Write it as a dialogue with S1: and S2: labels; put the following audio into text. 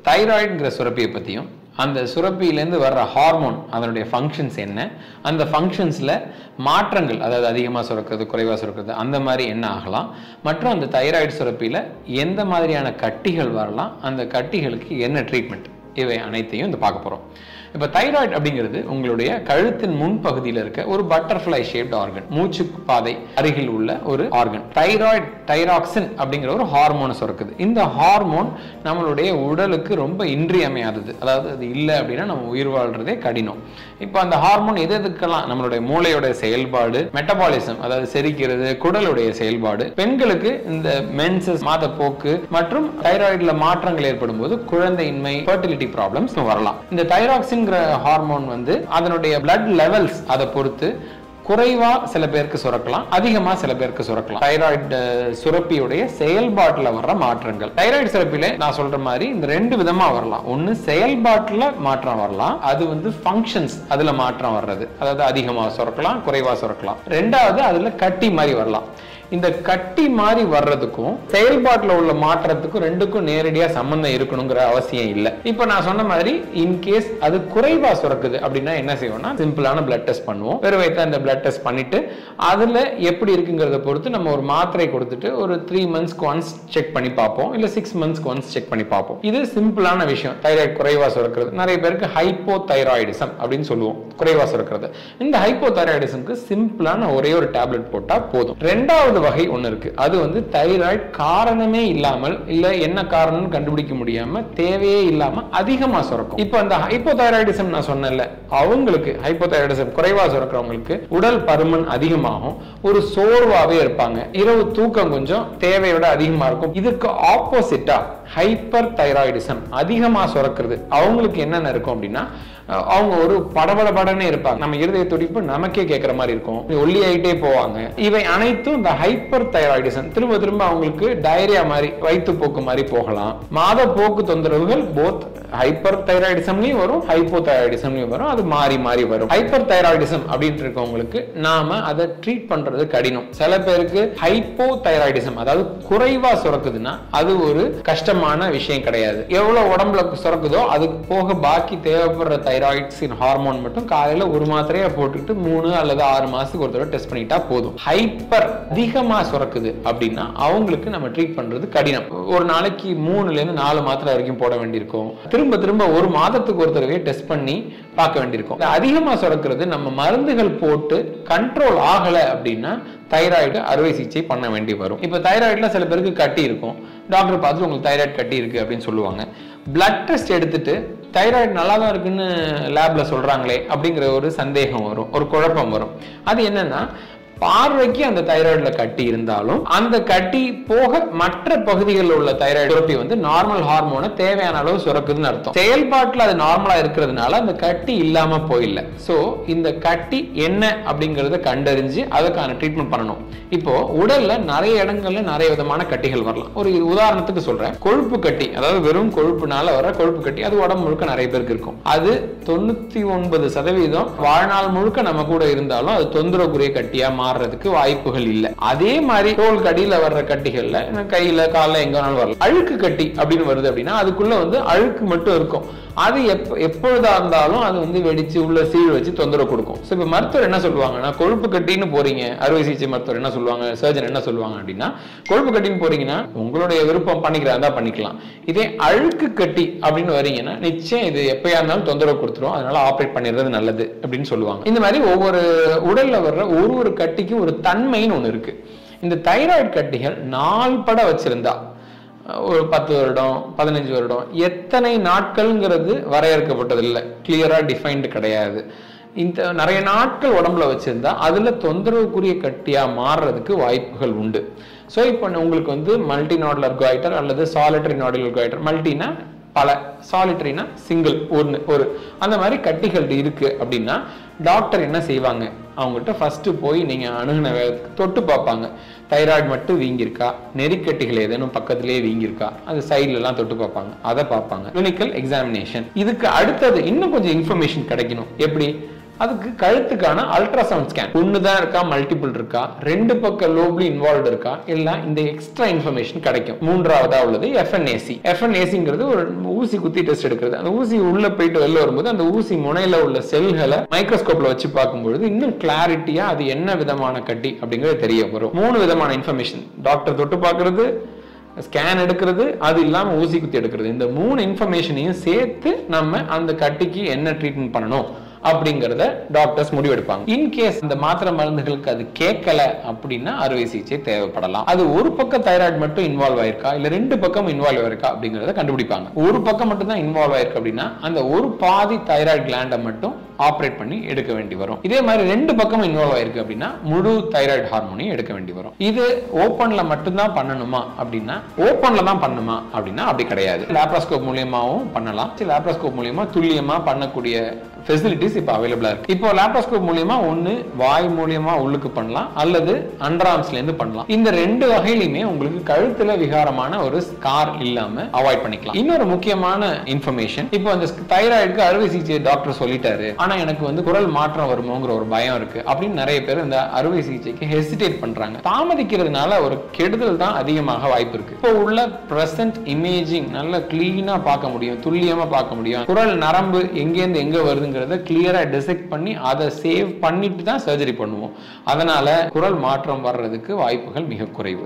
S1: தைராய்டுங்கிற சுரப்பியை பற்றியும் அந்த சுரப்பியிலேருந்து வர்ற ஹார்மோன் அதனுடைய ஃபங்க்ஷன்ஸ் என்ன, அந்த ஃபங்க்ஷன்ஸில் மாற்றங்கள், அதாவது அதிகமாக சுரக்கிறது குறைவாக சுரக்கிறது அந்த மாதிரி என்ன ஆகலாம், மற்றும் அந்த தைராய்டு சுரப்பியில் எந்த மாதிரியான கட்டிகள் வரலாம், அந்த கட்டிகளுக்கு என்ன ட்ரீட்மெண்ட், இவை அனைத்தையும் இந்த பார்க்க போகிறோம். இப்போ தைராய்டு அப்படிங்கிறது உங்களுடைய கழுத்தின் முன்பகுதியில் இருக்க ஒரு பட்டர்ஃப்ளை ஷேப்ட் ஆர்கன், மூச்சு பாதை அருகில் உள்ள ஒரு ஆர்கன். தைராக்சின் அப்படிங்கிற ஒரு ஹார்மோனை சுரக்குது. இந்த ஹார்மோன் நம்மளுடைய உடலுக்கு ரொம்ப இன்றியமையாதது, அதாவது அது இல்லை அப்படின்னா நம்ம உயிர் வாழ்றதே கடினம். இப்போ அந்த ஹார்மோன் எதுக்கெல்லாம் நம்மளுடைய மூளையோட செயல்பாடு, மெட்டபாலிசம் அதாவது செரிக்கிறது, குடலுடைய செயல்பாடு, பெண்களுக்கு இந்த மென்சஸ் மாதப்போக்கு மற்றும் தைராய்டுல மாற்றங்கள் ஏற்படும் போது குழந்தையின்மை, ஃபெர்டிலிட்டி ப்ராப்ளம்ஸ் வரலாம். இந்த தைராக்சின் ஹார்மோன் வந்து அதனுடைய பிளட் லெவல்ஸ் அதை பொறுத்து குறைவா சில பேருக்கு சுரக்கலாம், அதிகமா சில பேருக்கு சுரக்கலாம். தைராய்டு சுரப்பியுடைய செயல்பாட்டுல வர்ற மாற்றங்கள். தைராய்டு சுரப்பில நான் சொல்ற மாதிரி இந்த ரெண்டு விதமா வரலாம். ஒன்னு செயல்பாட்டுல மாற்றம் வரலாம், அது வந்து ஃபங்க்ஷன்ஸ் அதுல மாற்றம் வர்றது, அதாவது அதிகமா சுரக்கலாம் குறைவா சுரக்கலாம். ரெண்டாவது அதுல கட்டி மாதிரி வரலாம். இந்த கட்டி மாதிரி வர்றதுக்கும் செயல்பாட்டில் உள்ள மாற்றத்துக்கும் ரெண்டுக்கும் நேரடியா சம்பந்தம் இருக்கணுங்கிற அவசியம் இல்லை. இப்ப நான் சொன்ன மாதிரி இன்கேஸ் அது குறைவா சுரக்குது அப்படின்னா என்ன செய்வோம்னா சிம்பிளான பிளட் டெஸ்ட் பண்ணுவோம். வெறும் வயித்துல அந்த பிளட் டெஸ்ட் பண்ணிட்டு அதுல எப்படி இருக்குங்கிறத பொறுத்து நம்ம ஒரு மாத்திரை கொடுத்துட்டு ஒரு 3 monthsக்கு ஒன்ஸ் செக் பண்ணி பார்ப்போம், இல்ல 6 monthsக்கு ஒன்ஸ் செக் பண்ணி பார்ப்போம். இது சிம்பிளான விஷயம். தைராய்டு குறைவா சுரக்கிறது, நிறைய பேருக்கு ஹைப்போதைராய்டிசம் அப்படின்னு சொல்லுவோம், குறைவா சுரக்கிறது. இந்த ஹைப்போதைராய்டிசம்க்கு சிம்பிளான ஒரே ஒரு டேப்லெட் போட்டா போதும். ரெண்டாவது வகை ஒன்னு இருக்கு, அது வந்து தைராய்டு காரணமே இல்லாமல், இல்ல என்ன காரணம்னு கண்டுபிடிக்க முடியாம தேவையே இல்லாம அதிகமா சுரக்கும். இப்போ அந்த ஹைப்போதைராய்டிசம் நான் சொன்னேன்ல, அவங்களுக்கு ஹைப்போதைராய்டிசம் குறைவா சுரக்கிறவங்களுக்கு உடல் பருமன் அதிகமாகும், ஒரு சோர்வாவே இருப்பாங்க, இரவு தூக்கம் கொஞ்சம் தேவையோட அதிகமா இருக்கும். இதுக்கு ஆப்போசிட்டா ஹைப்பர் தைராய்டிசம் அதிகமா சுரக்கிறது அவங்களுக்கு என்னென்ன இருக்கும் அப்படின்னா அவங்க ஒரு படபடபடனே இருப்பாங்க, நம்ம இருதய துடிப்பு நமக்கே கேட்கிற மாதிரி இருக்கும், ஒல்லி ஆயிட்டே போவாங்க. இவை அனைத்தும் இந்த ஹைப்பர் தைராய்டிசம். திரும்ப திரும்ப அவங்களுக்கு டயரியா மாதிரி, வயிற்றுப்போக்கு மாதிரி போகலாம். மாத போக்கு தொந்தரவுகள் போத் ஹைப்பர் தைராய்டிசம்லயும் வரும், ஹைப்போ தைராய்டிசம்லயும் வரும், அது மாறி மாறி வரும். ஹைப்பர் தைராய்டிசம் அப்படின்னு இருக்கவங்களுக்கு நாம அதை ட்ரீட் பண்றது கடினம். சில பேருக்கு ஹைப்போ தைராய்டிசம் அதாவது குறைவா சுரக்குதுன்னா அது ஒரு கஷ்டமான விஷயம் கிடையாது. எவ்வளவு உடம்புல சுரக்குதோ அதுக்கு போக பாக்கி தேவைப்படுற தைராய்டின் ஹார்மோன் மட்டும் காலையில ஒரு மாத்திரையா போட்டுட்டு 3 அல்லது 6 மாசத்துக்கு ஒரு தடவை டெஸ்ட் பண்ணிட்டா போதும். ஹைப்பர் அதிகமா சுரக்குது அப்படின்னா அவங்களுக்கு நம்ம ட்ரீட் பண்றது கடினம். ஒரு நாளைக்கு 3ல இருந்து 4 மாத்திரை வரைக்கும் போட வேண்டியிருக்கும், திரும்ப திரும்ப ஒரு மாதத்துக்கு ஒரு தடவை டெஸ்ட் பண்ணி பார்க்க வேண்டியிருக்கும். அதிகமா சுரக்கிறது நம்ம மருந்துகள் போட்டு கண்ட்ரோல் ஆகல அப்படின்னா தைராய்டு அறுவை சிகிச்சை பண்ண வேண்டி வரும். இப்ப தைராய்டுல சில பேருக்கு கட்டி இருக்கும், டாக்டர் பார்த்து உங்களுக்கு தைராய்டு கட்டி இருக்கு அப்படின்னு சொல்லுவாங்க. பிளட் டெஸ்ட் எடுத்துட்டு தைராய்டு நல்லா தான் இருக்குன்னு லேப்ல சொல்றாங்களே அப்படிங்கிற ஒரு சந்தேகம் வரும், ஒரு குழப்பம் வரும். அது என்னன்னா பார்வைக்கு அந்த தைராய்டுல கட்டி இருந்தாலும் அந்த கட்டி போக மற்ற பகுதிகளில் உள்ள தைராய்டு சுரப்பி வந்து நார்மல் ஹார்மோனை தேவையான அளவு சுரக்குதுன்னு அர்த்தம். செயல்பாட்டில் அது நார்மலா இருக்கிறதுனால அந்த கட்டி இல்லாம போயில்லை. சோ இந்த கட்டி என்ன அப்படிங்கறத கண்டறிஞ்சு அதுக்கான ட்ரீட்மெண்ட் பண்ணணும். இப்போ உடல்ல நிறைய இடங்கள்ல நிறைய விதமான கட்டிகள் வரலாம். ஒரு உதாரணத்துக்கு சொல்றேன், கொழுப்பு கட்டி, அதாவது வெறும் கொழுப்புனால வர கொழுப்பு கட்டி, அது உடம்பு முழுக்க நிறைய பேருக்கு இருக்கும். அது 99% வாழ்நாள் முழுக்க நம்ம கூட இருந்தாலும் அது தொந்தரவுக்குரிய கட்டியா மாறுறதுக்கு வாய்ப்புகள் இல்லை. அதே மாதிரி தோல் கடியில வர்ற கட்டிகள்ல கையில காலில் எங்க வேணாலும் வரலாம். அழுக்கு கட்டி அப்படின்னு வருது அப்படின்னா அதுக்குள்ள வந்து அழுக்கு மட்டும் இருக்கும். அது எப்பொழுதா இருந்தாலும் அது வந்து வெடிச்சு உள்ள சீழ் வச்சு தொந்தரவு கொடுக்கும். இப்ப மருத்துவர் என்ன சொல்லுவாங்கன்னா, கொழுப்பு கட்டின்னு போறீங்க, அறுவை சிகிச்சை மருத்துவர் என்ன சொல்லுவாங்க, சர்ஜன் என்ன சொல்லுவாங்க அப்படின்னா, கொழுப்பு கட்டின்னு போறீங்கன்னா உங்களுடைய விருப்பம் பண்ணிக்கிறதா பண்ணிக்கலாம். இதே அழுக்கு கட்டி அப்படின்னு வரீங்கன்னா நிச்சயம் இது எப்பயா இருந்தாலும் தொந்தரவு கொடுத்துரும், அதனால ஆப்ரேட் பண்ணிடுறது நல்லது அப்படின்னு சொல்லுவாங்க. இந்த மாதிரி ஒவ்வொரு உடல்ல வர்ற ஒரு கட்டிக்கு ஒரு தன்மைன்னு ஒண்ணு இருக்கு. இந்த தைராய்டு கட்டிகள் நாள்பட வச்சிருந்தா ஒரு 10 வருடம் 15 வருடம் எத்தனை நாட்கள்ங்கிறது வரையறுக்கப்பட்டது இல்லை, கிளியரா டிஃபைன்டு கிடையாது. இந்த நிறைய நாட்கள் உடம்புல வச்சிருந்தா அதுல தொந்தரவுக்குரிய கட்டியா மாறுறதுக்கு வாய்ப்புகள் உண்டு. ஸோ இப்போ உங்களுக்கு வந்து மல்டி நாடுலர் காய்டர் அல்லது சாலிட்டரி நாடுலர் காய்டர், மல்டினா பல, சாலிட்டரினா சிங்கிள் ஒரு அந்த மாதிரி கட்டிகள் இருக்கு அப்படின்னா டாக்டர் என்ன செய்வாங்க, அவங்ககிட்ட ஃபர்ஸ்ட் போய் நீங்க அணுகுன வேகத்துக்கு தொட்டு பார்ப்பாங்க. தைராய்டு மட்டும் வீங்கியிருக்கா, நெறிக்கட்டிகள் ஏதேனும் பக்கத்திலேயே வீங்கியிருக்கா, அது சைட்ல எல்லாம் தொட்டு பார்ப்பாங்க, அதை பார்ப்பாங்க. Clinical examination. இதுக்கு அடுத்தது இன்னும் கொஞ்சம் இன்ஃபர்மேஷன் கிடைக்கணும். எப்படி அதுக்கு கழுத்துக்கான அல்ட்ராசவுண்ட் ஸ்கேன் ஒண்ணுதான் இருக்கா, மல்டிபிள் இருக்கா, ரெண்டு பக்கம் லோப்லி இன்வால்வ் இருக்கா, இல்ல இந்த எக்ஸ்ட்ரா இன்ஃபர்மேஷன் கிடைக்கும். மூன்றாவதா உள்ளது FNAC. FNACங்கிறது ஒரு ஊசி குத்தி டெஸ்ட் எடுக்கிறது. அந்த ஊசி உள்ள போயிட்டு வெளில வரும்போது அந்த ஊசி முனையில உள்ள செல்களை மைக்ரோஸ்கோப்ல வச்சு பார்க்கும்போது இன்னும் கிளாரிட்டியா அது என்ன விதமான கட்டி அப்படிங்கிறது தெரிய வரும். 3 விதமான இன்ஃபர்மேஷன், டாக்டர் தொட்டு பார்க்கறது, ஸ்கேன் எடுக்கிறது, அது இல்லாம ஊசி குத்தி எடுக்கிறது. இந்த 3 இன்ஃபர்மேஷனையும் சேர்த்து நம்ம அந்த கட்டிக்கு என்ன ட்ரீட்மெண்ட் பண்ணணும் அப்படிங்கறத டாக்டர்ஸ் முடிவெடுப்பாங்க. இன்கேஸ் இந்த மாத்திரை மருந்துகளுக்கு அது கேட்கல அப்படின்னா அறுவை சிகிச்சை தேவைப்படலாம். அது ஒரு பக்கம் தைராய்டு மட்டும் இன்வால்வ் ஆயிருக்கா இல்ல ரெண்டு பக்கம் இன்வால்வ் ஆயிருக்கா அப்படிங்கறத கண்டுபிடிப்பாங்க. ஒரு பக்கம் மட்டும் தான் இன்வால்வ் ஆயிருக்கு அப்படின்னா அந்த ஒரு பாதி தைராய்டு கிளாண்டை மட்டும் ஆப்ரேட் பண்ணி எடுக்க வேண்டி வரும். இதே மாதிரி ரெண்டு பக்கம் இன்வால்வ் ஆயிருக்கு அப்படின்னா முழு தைராய்டு ஹார்மோனையும் எடுக்க வேண்டி வரும். இது ஓபன்ல மட்டும்தான் பண்ணணுமா அப்படின்னா ஓபன்ல தான் பண்ணுமா அப்படின்னா அப்படி கிடையாது. லாப்ராஸ்கோப் மூலியமாவும் பண்ணலாம். லாப்ராஸ்கோப் மூலியமா துல்லியமா பண்ணக்கூடிய ஃபெசிலிட்டிஸ் இப்ப அவைலபிளா இருக்கு. இப்போ லாப்ராஸ்கோப் மூலியமா ஒன்னு வாய் மூலியமா உள்ளுக்கு பண்ணலாம் அல்லது அண்டர்ஆர்ம்ஸ்ல இருந்து பண்ணலாம். இந்த ரெண்டு வகையிலுமே உங்களுக்கு கழுத்துல விகாரமான ஒரு ஸ்கார் இல்லாம அவாய்ட் பண்ணிக்கலாம். இன்னொரு முக்கியமான இன்ஃபர்மேஷன், இப்போ அந்த தைராய்டுக்கு அறுவை சிகிச்சை டாக்டர் சொல்லிட்டாரு, ஆனா எனக்கு வந்து குரல் மாற்றம் வருமோங்கிற ஒரு பயம் இருக்கு அப்படின்னு நிறைய பேர் இந்த அறுவை சிகிச்சைக்கு ஹெசிடேட் பண்றாங்க. தாமதிக்கிறதுனால ஒரு கெடுதல் தான் அதிகமாக வாய்ப்பு இருக்கு. இப்போ உள்ள பிரசன்ட் இமேஜிங் நல்ல கிளீனா பார்க்க முடியும், துல்லியமா பார்க்க முடியும். குரல் நரம்பு எங்கேருந்து எங்க வருதுங்கிறத கிளியரா டிசெக்ட் பண்ணி அதை சேவ் பண்ணிட்டு தான் சர்ஜரி பண்ணுவோம். அதனால குரல் மாற்றம் வர்றதுக்கு வாய்ப்புகள் மிக குறைவு.